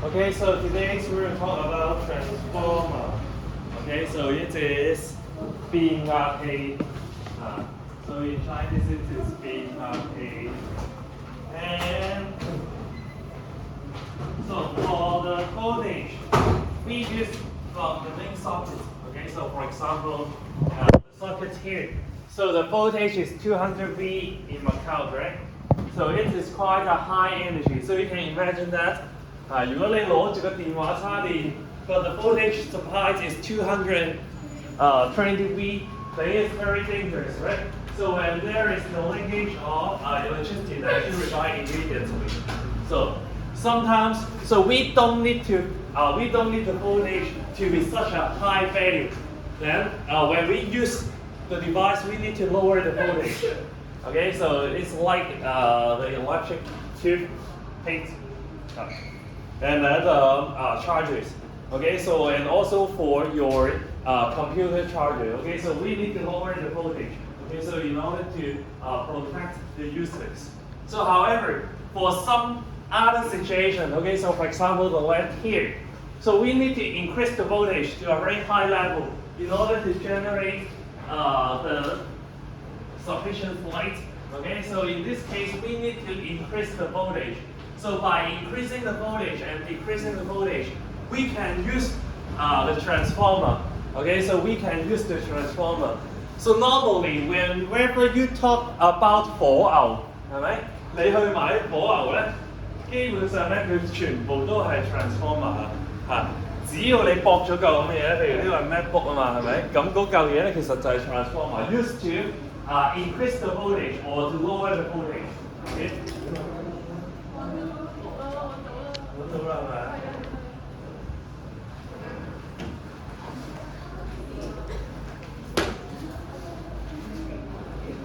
Okay, so today we're going to talk about transformer. Okay, so it is being a so in Chinese it is being a and so for the voltage we use from the main socket. Okay, so for example the socket here. So the voltage is 200 V in Macau, right? So it is quite a high energy. So you can imagine that 如果你攞住個電話叉電，but the voltage supplied is 220 V, then it's very dangerous, right? So when there is no linkage of electricity, that should die immediately. So sometimes, so we don't need the voltage to be such a high value. Then when we use the device, we need to lower the voltage. Okay, so it's like the electric tube paint. And then chargers. Okay, so and also for your computer charger. Okay, so we need to lower the voltage. Okay, so in order to protect the users. So however, for some other situation, okay, so for example the lamp here. So we need to increase the voltage to a very high level in order to generate the sufficient light. Okay, so in this case we need to increase the voltage. So by increasing the voltage and decreasing the voltage, we can use the transformer. Okay, so we can use the transformer. So normally, whenever you talk about 火牛，係咪？你去買火牛咧，基本上咧佢全部都係 transformer 啊。只要你駁咗嚿咁嘅嘢，譬如呢個係 MacBook 啊嘛，係咪？咁嗰嚿嘢咧其實就係 transformer used to increase the voltage or to lower the voltage. Okay?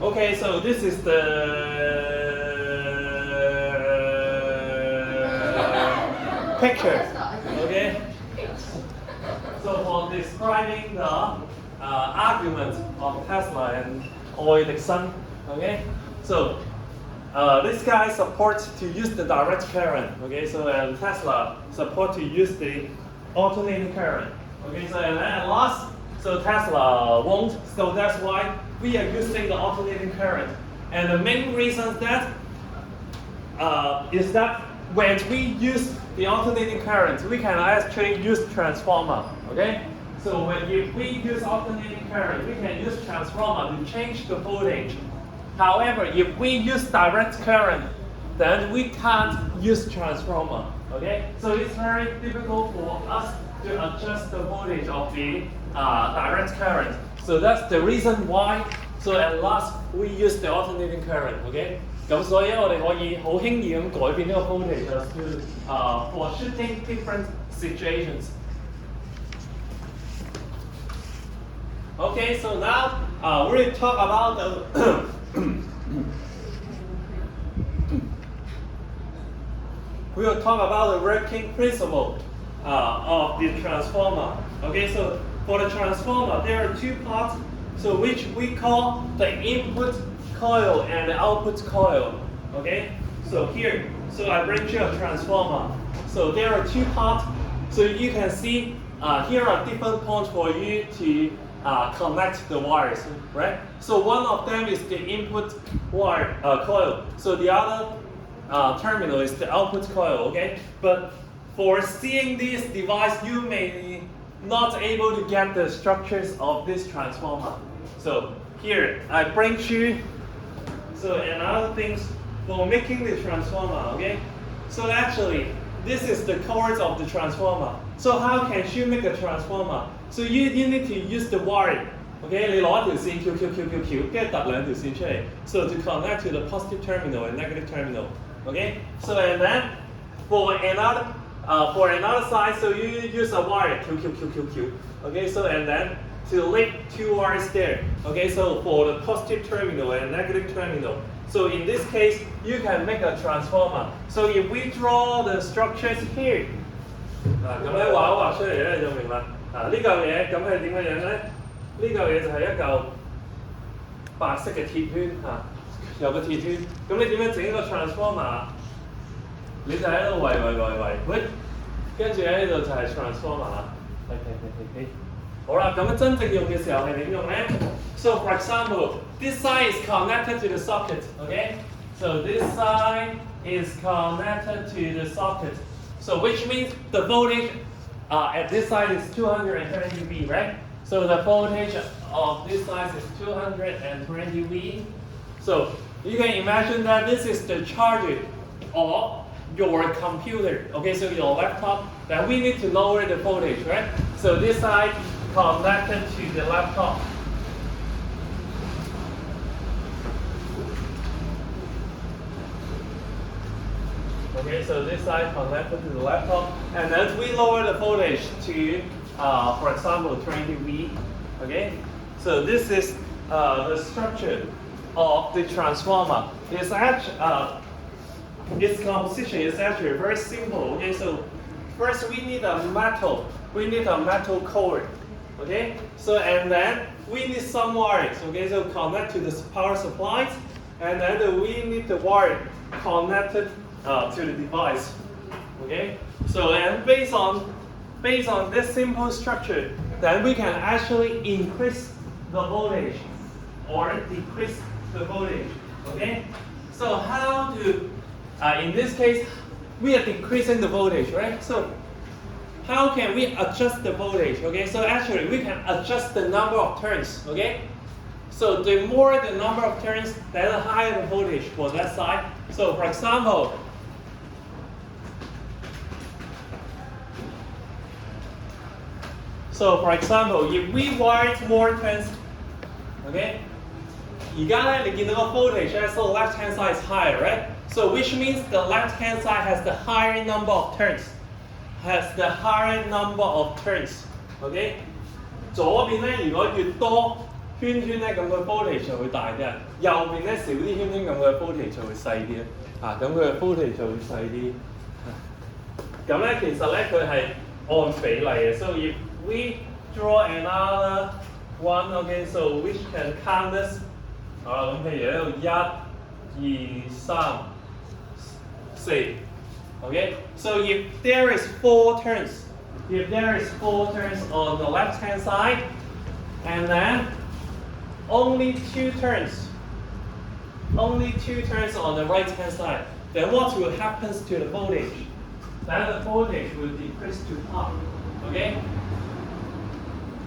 Okay, so this is the picture. Okay. So for describing the argument of Tesla and Roy Dixon. Okay. So this guy supports to use the direct current. Okay. So and Tesla support to use the alternating current. Okay. So and at last, so Tesla won't. So that's why we are using the alternating current. And the main reason that is that when we use the alternating current, we can actually use transformer. Okay? So if we use alternating current, we can use transformer to change the voltage. However, if we use direct current, then we can't use transformer. Okay? So it's very difficult for us to adjust the voltage of the direct current. So that's the reason why. So at last we use the alternating current. Okay? 咁所以我哋可以好輕易咁改變呢個 voltage for shifting different situations. Okay, so now we'll talk about the we will talk about the working principle of the transformer. Okay, so for the transformer, there are two parts, so which we call the input coil and the output coil. Okay, so here, so I bring you a transformer. So there are two parts. So you can see here are different points for you to connect the wires, right? So one of them is the input wire coil. So the other terminal is the output coil. Okay, but for seeing this device, you may not able to get the structures of this transformer. So here I bring you. So another things for making the transformer. Okay, so actually this is the cords of the transformer. So how can you make a transformer? So you need to use the wire. Okay, 你攞一條線翹，跟住揼兩條線出嚟 ，so to connect to the positive terminal and negative terminal. Okay, so and then for another side, so you use a wire Q. Okay, so and then to link two wires there. Okay, so for the positive terminal and negative terminal. So in this case, you can make a transformer. So if we draw the structures here, 咁咧畫出嚟咧你就明啦。呢嚿嘢咁係點嘅樣咧？呢嚿嘢就係一嚿白色嘅鐵圈有個鐵圈。咁你點樣整一個 transformer？你就喺度圍，跟住咧呢度就係 transformer 啦。好啦，咁真正用嘅時候係點用咧 ？So for example, this side is connected to the socket. Okay, so this side is connected to the socket. So which means the voltage at this side is 220 V, right? So the voltage of this side is 220 V. So you can imagine that this is the charger of your computer. Okay, so your laptop. Then we need to lower the voltage, right? So this side connected to the laptop. Okay, so this side connected to the laptop, and then we lower the voltage to, for example, 20 V. Okay, so this is the structure of the transformer. It's actually its composition is actually very simple. Okay, so first we need a metal core. Okay, so and then we need some wires. Okay, so connect to the power supplies, and then we need the wire connected to the device. Okay, so and based on this simple structure, then we can actually increase the voltage or decrease the voltage. Okay, so how to in this case we are decreasing the voltage, right? So how can we adjust the voltage? Okay, so actually we can adjust the number of turns. Okay, so the more the number of turns, then the higher the voltage for that side. So for example, if we wire more turns, okay, 而家咧你見到個 voltage 咧，so the left hand side is higher, right? So which means the left hand side has the higher number of turns. OK， 左邊咧如果越多圈圈咧，咁個 voltage 就會大啲啊。右邊咧少啲圈圈，咁佢嘅 voltage 就會細啲啊。咁佢嘅 voltage 就會細啲。咁咧其實咧佢係按比例嘅。So if we draw another one, okay, so which can count this 咁譬如呢度1、2、3、4。Okay, so if there is 4 turns on the left hand side, and then only 2 turns on the right hand side, then what will happen to the voltage? Then the voltage will decrease to half. Okay?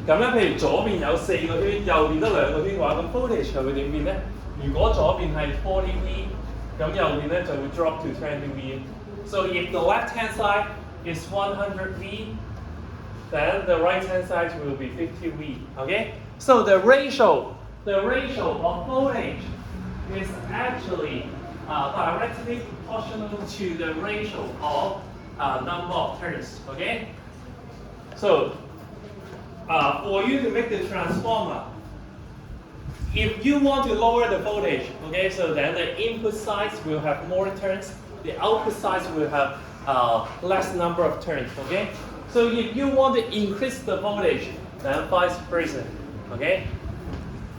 咁咧，譬如左邊有4個圈，右邊得2個圈嘅話，咁 voltage 係會點變咧？如果左邊係40 V， 咁右邊咧就會 drop to 20 V。So if the left hand side is 100 V, then the right hand side will be 50 V. Okay? So the ratio of voltage is actually directly proportional to the ratio of number of turns. Okay? So for you to make the transformer, if you want to lower the voltage, okay, so then the input sides will have more turns. The output sides will have less number of turns, okay? So if you want to increase the voltage, then vice versa, okay?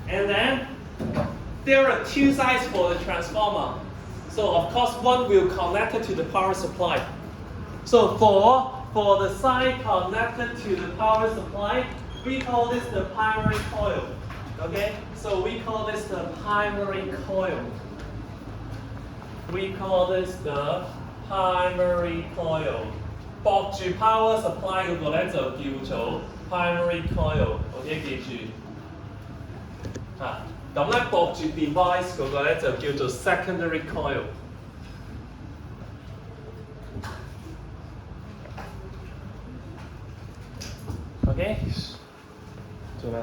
And then there are 2 sides for the transformer. So of course one will connect it to the power supply. So for the side connected to the power supply, we call this the primary coil, okay? So we call this the primary coil. We call this the primary coil. 駁住 power supply 嗰個咧就叫做 primary coil。OK， 記住嚇。咁咧駁住 device 嗰個咧就叫做 secondary coil。OK， 做咩？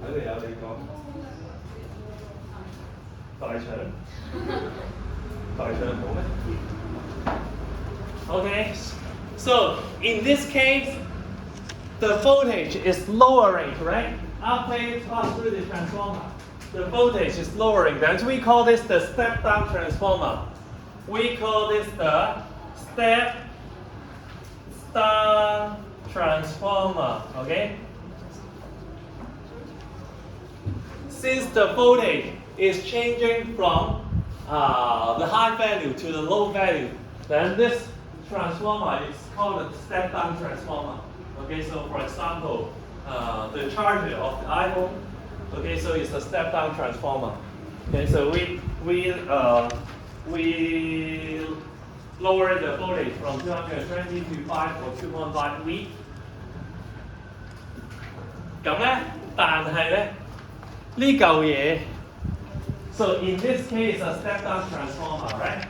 喺度有你講大腸好咩 ？Okay, so in this case, the voltage is lowering, right? After it passes through the transformer, the voltage is lowering. Then we call this the step-down transformer. We call this the step-down transformer. Okay. Since the voltage is changing from the high value to the low value, then this transformer is called a step-down transformer. Okay, so for example, the charger of the iPhone. Okay, so it's a step-down transformer. Okay, so we lower the voltage from 220 to 5 or 2.5 V. 咁咧，但係咧呢嚿嘢 so in this case a step-down transformer, right?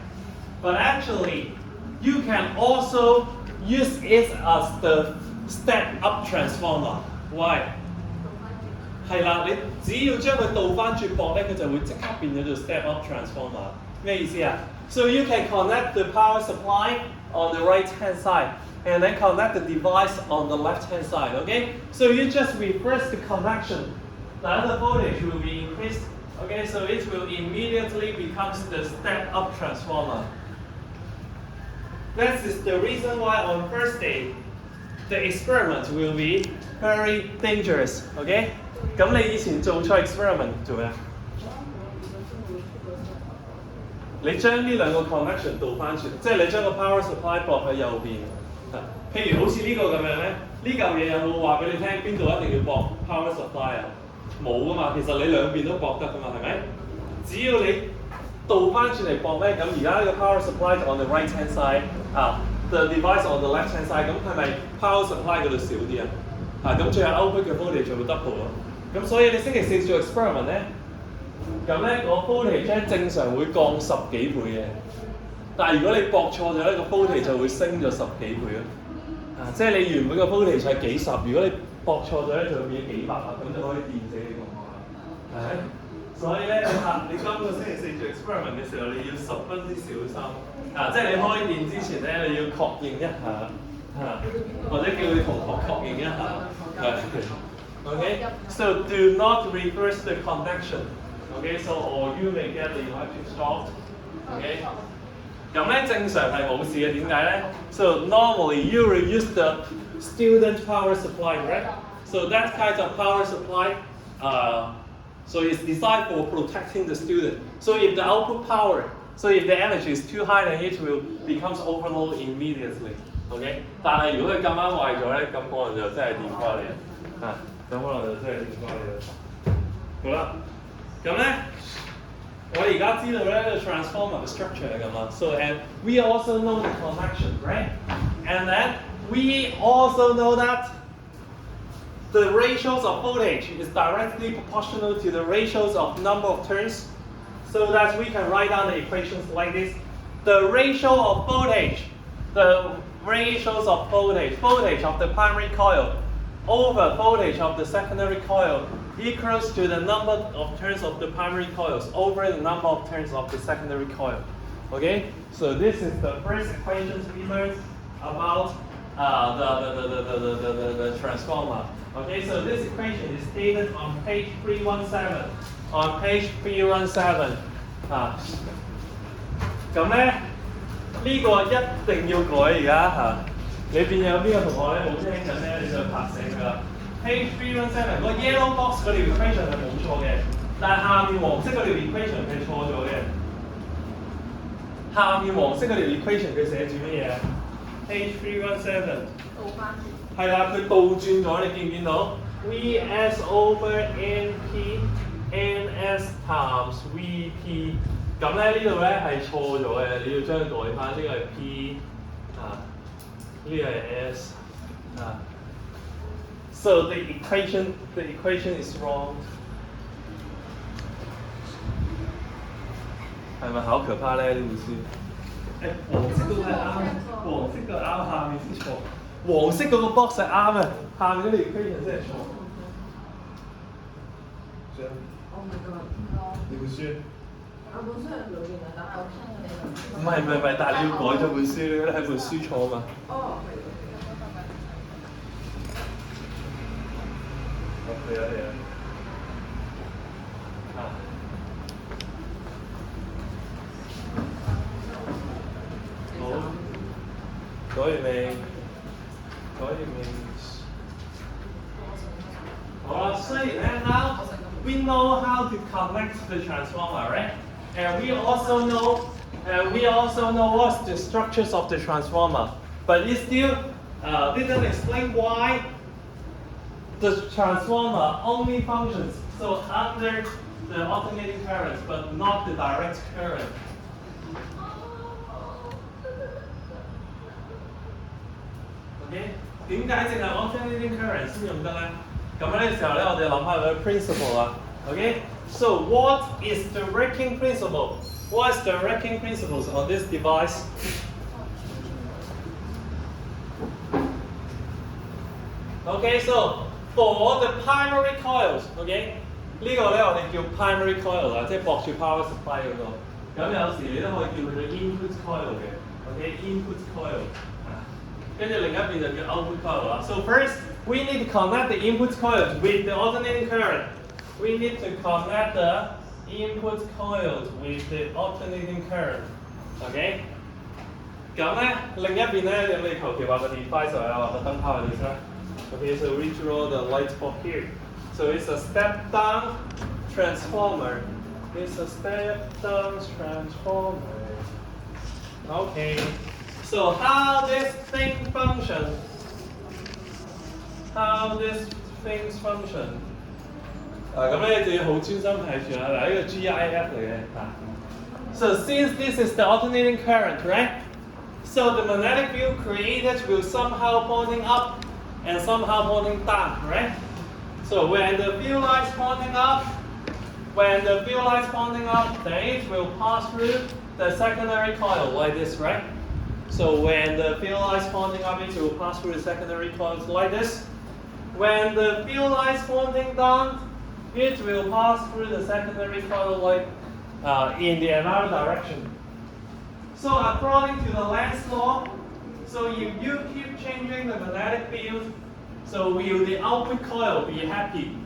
But actually, you can also use it as the step-up transformer. Why? 係啦，你只要將佢倒翻轉駁咧，佢就會即刻變咗做 step-up transformer。咩意思啊？ So you can connect the power supply on the right-hand side, and then connect the device on the left-hand side. Okay? So you just reverse the connection. Then the voltage will be increased. Okay, so it will immediately becomes the step-up transformer. That is the reason why on first day, the experiment will be very dangerous. Okay? 咁你以前做錯 experiment 做咩？你將呢兩個 connection 倒翻轉，即係你將個 power supply 駁喺右邊。譬如好似呢個咁樣咧，呢嚿嘢有冇話俾你聽邊度一定要駁 power supply 啊？冇噶嘛，其實你兩邊都駁得噶嘛，係咪？只要你倒翻轉嚟駁咧，咁而家呢個 power supply on the right hand side the device on the left hand side， 咁係咪 power supply 嗰度少啲啊？咁最後 output 嘅 voltage 就會 double 咯。咁所以你星期四做 experiment 咧，咁咧個 voltage 咧正常會降10幾倍嘅，但係如果你駁錯咗咧，個 voltage 就會升咗10幾倍咯。即係你原本個 voltage 係幾十，如果你駁錯咗咧，就會變幾百啦，咁就可以電死你個網啦。係咪？所以咧，你今個星期四做 experiment 嘅時候，你要十分之小心。即係你開電之前咧，你要確認一下，或者叫你同學確認一下。Okay, so do not reverse the connection. Okay, so or you may get the electric shock. Okay. 咁咧正常係冇事嘅，點解咧 ？So normally you will use the student power supply, right? So that kind of power supply, so it's designed for protecting the student. So if the output power, so if the energy is too high, then it will becomes overload immediately. Okay? 但係如果佢咁啱壞咗咧，咁可能就真係電瓜嚟啊！咁可能就真係電瓜嚟啦。好啦，咁咧。我而家知道咧個 transformer 嘅 structure 係咁啦。So and we also know the connection, right? And then we also know that the ratios of voltage is directly proportional to the ratios of number of turns, so that we can write down the equations like this. The ratio of voltage, voltage of the primary coil over voltage of the secondary coil equals to the number of turns of the primary coils over the number of turns of the secondary coil. Okay, so this is the first equations we learned about the transformer. Okay, so this equation is stated on page 317. On page 317. 咁咧呢個一定要改而家你邊有邊個同學咧冇聽緊咧，你就拍醒佢啦。Page 317個 yellow box 嗰條 equation 係冇錯嘅，但係下面黃色嗰條 equation 係錯咗嘅。下面黃色嗰條 equation 佢寫住乜嘢啊 ？Page 317倒翻轉。係啦，佢倒轉咗，你見唔見到 ？Vs over NP NS times VP。咁咧呢度咧係錯咗嘅，你要將佢改翻，呢個係 P 呢個係 S So the equation is wrong. 係咪好可怕咧？呢本書？黃色嗰個係啱，黃色個啱，下面先錯。黃色嗰個 box 係啱嘅，下面嗰條 equation 先係錯。Oh my god！你本書？我本書係裏邊嘅，但係我聽過你。唔係，但係你要改咗本書，你係本書錯啊嘛。哦，係。係啊。好，改完未？好啦，所以咧 now we know how to connect the transformer, right? And we also know what's the structures of the transformer. But it still didn't explain why the transformer only functions so under the alternating current, but not the direct current. Okay， 點解淨係 alternating current 先用得咧？咁呢個時候咧，我哋諗下個 principle 啊。Okay, so what is the working principle? What is the working principles on this device? Okay, so for the primary coils, okay， 呢個咧我哋叫 primary coil 啦，即係駁住 power supply 嗰個。咁有時你都可以叫佢做 input coil 嘅 ，OK，input coil。跟住另一邊就叫 output coil 啦。So first, we need to connect the input coils with the alternating current. We need to connect the input coils with the alternating current. OK。咁咧另一邊咧，你求其畫個 device 啊，畫個燈泡喺度先啦。Okay, so we draw the light bulb here. So it's a step down transformer. It's a step down transformer. Okay. So how this thing function? How this things function? 咁咧就要好專心睇住啦。嗱，呢個 GIF 嚟嘅。So since this is the alternating current, right? So the magnetic field created will somehow pointing up and somehow pointing down, right? So when the field line is pointing up, then it will pass through the secondary coil like this, right? So when the field line is pointing up, it will pass through the secondary coils like this. When the field line is pointing down, it will pass through the secondary coil like in the another direction. So according to the Lenz's law, so if you keep changing the magnetic field, so will the output coil be happy?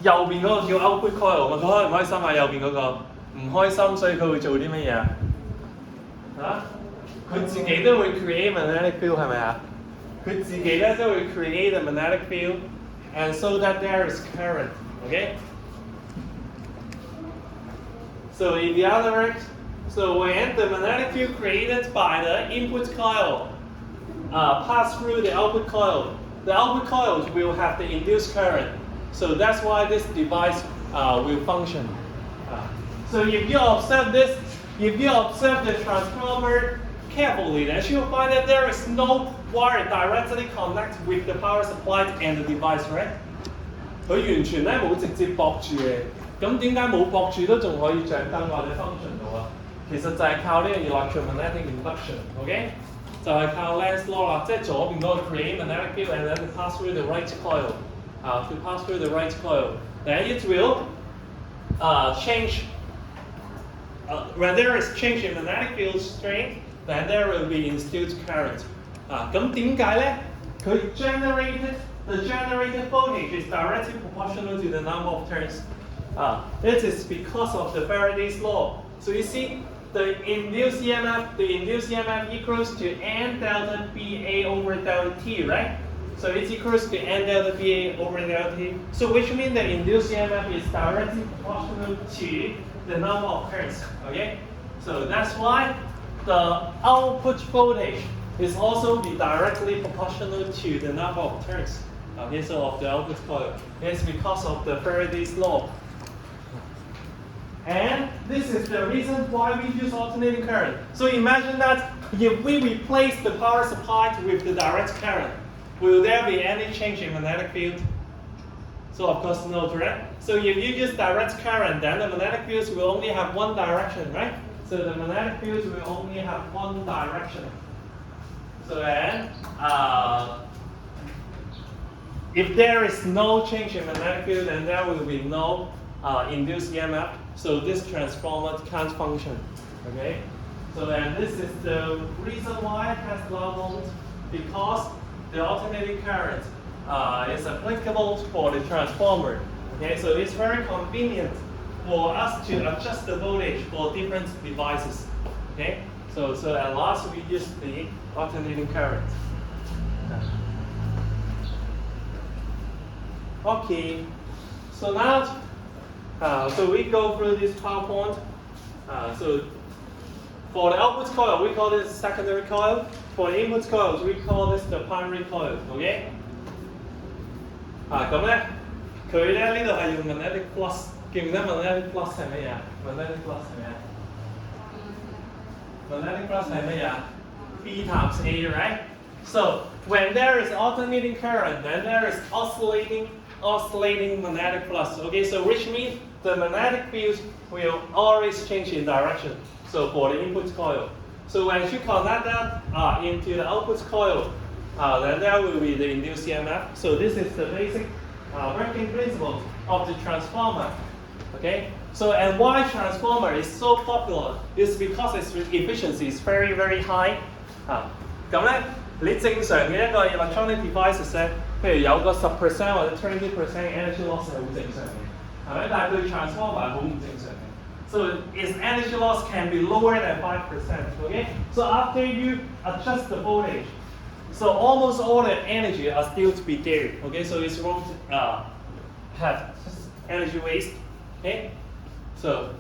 右邊嗰個叫 output coil， 佢開唔開心啊？右邊嗰個唔開心，所以佢會做啲乜嘢啊？嚇？佢自己都會 create magnetic field 係咪啊？佢自己咧都會 create a magnetic field, and so that there is current. Okay. So in the other words, so when the magnetic field created by the input coil pass through the output coils will have the induced current. So that's why this device will function. So if you observe this, if you observe the transformer carefully, then you'll find that there is no wire directly connect with the power supply and the device, right? 佢完全咧冇直接駁住嘅，咁點解冇駁住都仲可以着燈或者 function 到啊？其實就係靠呢個 electromagnetic induction，OK？ 就係靠 Lenz's law 啦，即係左邊嗰個 create magnetic field and then to pass through the right coil， to pass through the right coil, then it will change. When there is change in magnetic field strength, then there will be induced current. 咁點解咧？佢 the generated voltage is directly proportional to the number of turns. This is because of the Faraday's law. So you see, the induced EMF equals to N delta BA over delta T, right? So it's equals to N delta BA over delta T. So which means the induced EMF is directly proportional to the number of turns. Okay? So that's why the output voltage is also be directly proportional to the number of turns. Okay, so of the output coil. It's because of the Faraday's law. And this is the reason why we use alternating current. So imagine that if we replace the power supply with the direct current, will there be any change in magnetic field? So of course no, correct? So if you use direct current, then the magnetic fields will only have one direction, right? So the magnetic fields will only have one direction. So then, if there is no change in magnetic field, then there will be no induced EMF. So this transformer can't function. Okay? So then this is the reason why Tesla won't, because the alternating current is applicable for the transformer. Okay? So it's very convenient for us to adjust the voltage for different devices. Okay? So at last we use the alternating current. Okay. So now So we go through this PowerPoint. So for the output coil, we call this secondary coil. For the input coils, we call this the primary coil. OK？ 咁咧，佢咧呢度係用 magnetic flux， 記唔記得 magnetic flux 係乜嘢啊 ？magnetic flux 係咩啊 ？magnetic flux 係乜嘢啊 ？B times A, right? So when there is alternating current, then there is oscillating magnetic flux. Okay, so which means the magnetic field will always change in direction. So for the input coil, so when you connect that into the output coil, then there will be the induced EMF. So this is the basic working principle of the transformer. Okay, so and why transformer is so popular is because its efficiency is very very high. 咁咧，你正常嘅一個 electronic devices 咧，譬如有個10% 或者20% energy loss 係好正常嘅，係咪？但係對 transformer 係好唔正常嘅。So its energy loss can be lower than 5%. Okay, so after you adjust the voltage, so almost all the energy are still to be there. Okay, so it won't have energy waste. Okay, so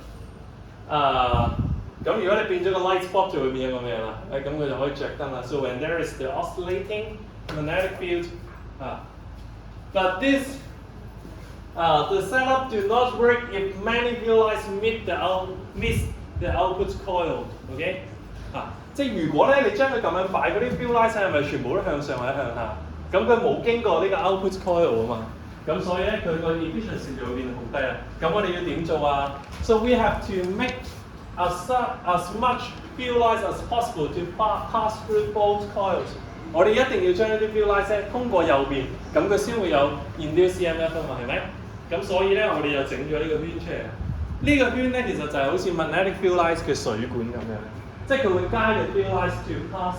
咁如果你變咗個 light bulb 就會變咗個咩啦？咁佢就可以着燈啦。So when there is the oscillating magnetic field, but this the setup do not work if many violis miss the output coil. OK， 即係如果咧你將佢咁樣擺，嗰啲 violis 係咪全部都向上或者向下？咁佢冇經過呢個 output coil 啊嘛。咁所以咧佢個 efficiency 就會變得好低啦。咁我哋要點做啊 ？So we have to make as much violis as possible to pass through both coils. 我哋一定要將呢啲 violis 通過右邊，咁佢先會有 induced EMF 啊嘛，係咪？咁所以咧，我哋又整咗呢個圈出嚟。呢個圈咧其實就係好似 magnetic violis 嘅水管咁樣，即係佢會 guide the violis to pass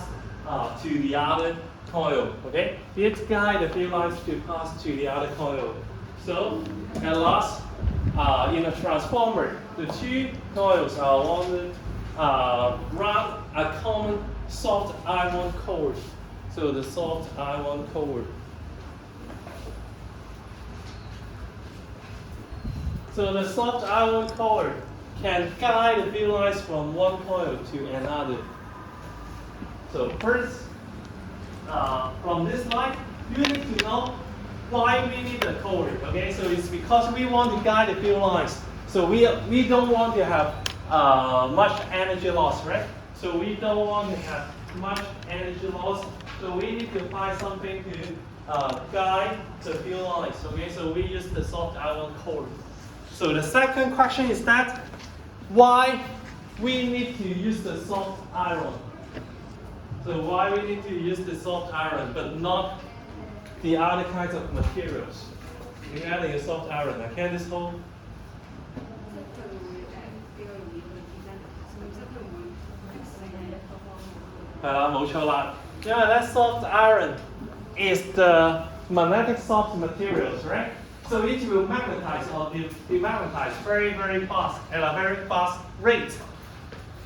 to the other coil. Okay, it guide the violis to pass to the other coil. So at last, in a transformer, the two coils are wound around a common soft iron core. So the soft iron core. So the soft iron core can guide the violis from one coil to another. So first, from this slide, you need to know why we need the core. Okay, so it's because we want to guide the violis. So we don't want to have much energy loss, right? So we don't want to have much energy loss. So we need to find something to guide the violis. Okay, so we use the soft iron core. So the second question is that why we need to use the soft iron. So why we need to use the soft iron but not the other kinds of materials? You're adding a soft iron. Can this hold? 係啦，冇錯啦，因為咧 soft iron is the magnetic soft materials, right? So it will magnetize or demagnetize very, very fast at a very fast rate.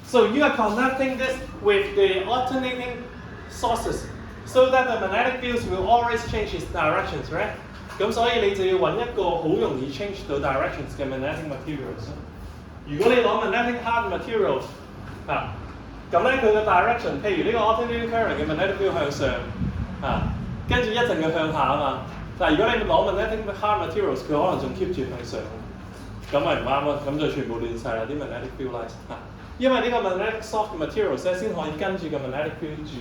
So you are connecting this with the alternating sources, so that the magnetic fields will always change its directions, right? 咁所以你就要揾一個好容易 change 到 directions 嘅 magnetic materials。如果你攞 magnetic hard materials 咁咧佢嘅 direction， 譬如呢個 alternating current 嘅 magnetic field 向上跟住一陣佢向下啊嘛。但係如果你攞 magnetic hard materials， 佢可能仲 keep 住向上，咁咪唔啱咯，咁就全部亂晒啦啲 magnetic field lines 因為呢個 magnetic soft materials 咧先可以跟住個 magnetic field 轉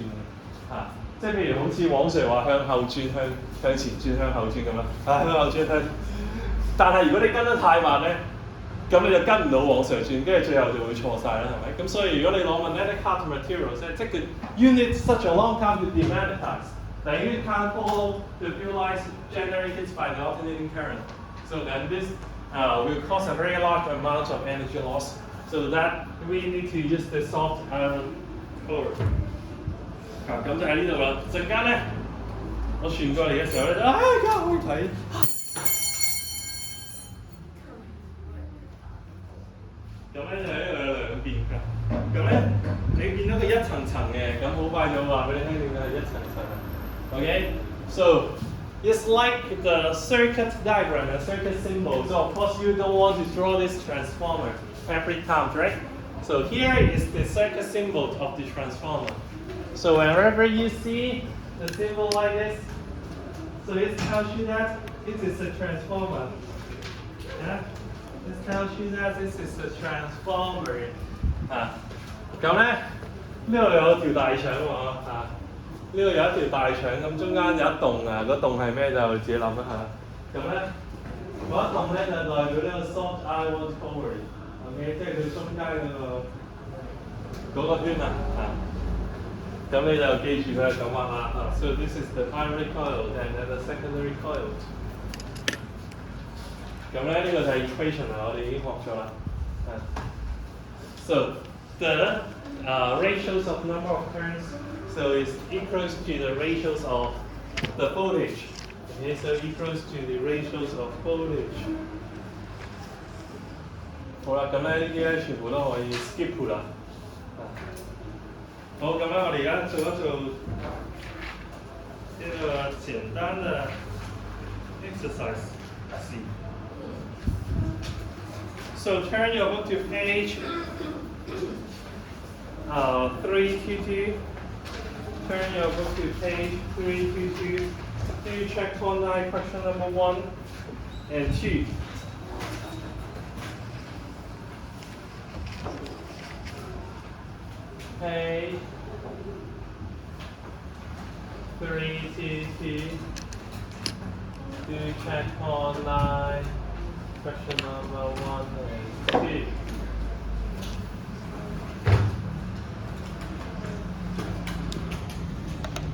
即係譬如好似往常話向後轉、向前轉、向後轉咁啦，向後轉但係如果你跟得太慢咧，咁你就跟唔到往常轉，跟住最後就會錯晒啦，係咪？咁所以如果你攞 magnetic hard materials 咧，即係 you need such a long time to demagnetize. Then you can't follow the violis generated by the alternating current. So then this will cause a very large amount of energy loss. So that we need to use the soft iron core. 咁就喺呢度啦。陣間咧，我傳過嚟嘅時候咧，而家可以睇。咁咧就喺兩邊㗎。咁咧你見到佢一層層嘅，咁好快就話俾你聽點解係一層層。Okay, so It's like the circuit diagram, the circuit symbol. So of course you don't want to draw this transformer every time, right? So here is the circuit symbol of the transformer. So whenever you see the symbol like this, so it tells you that this is a transformer. Yeah? This tells you that this is a transformer. 咁咧呢度有條大腸喎呢度有一條大腸，咁中間有一棟啊，嗰棟係咩就自己諗一下。咁咧嗰一棟咧就代表呢個 soft iron core，OK， 即係佢中間嗰個圈啊咁你就記住佢係咁畫啦。So this is the primary coil and then the secondary coil。咁咧呢個就係 equation 啦，我哋已經學咗啦。So the ratios of number of turns, so it's equals to the ratios of the voltage. Okay, so equals to the ratios of voltage. 好啦，咁咧呢啲咧全部都可以 skip 啦。好，咁咧我哋而家做一做呢個簡單嘅 exercise C。So turn your book to page 322. Turn your book to page 322. Do check 19 question number 1 and 2. Page 322. Do check 19 question number 1 and 2.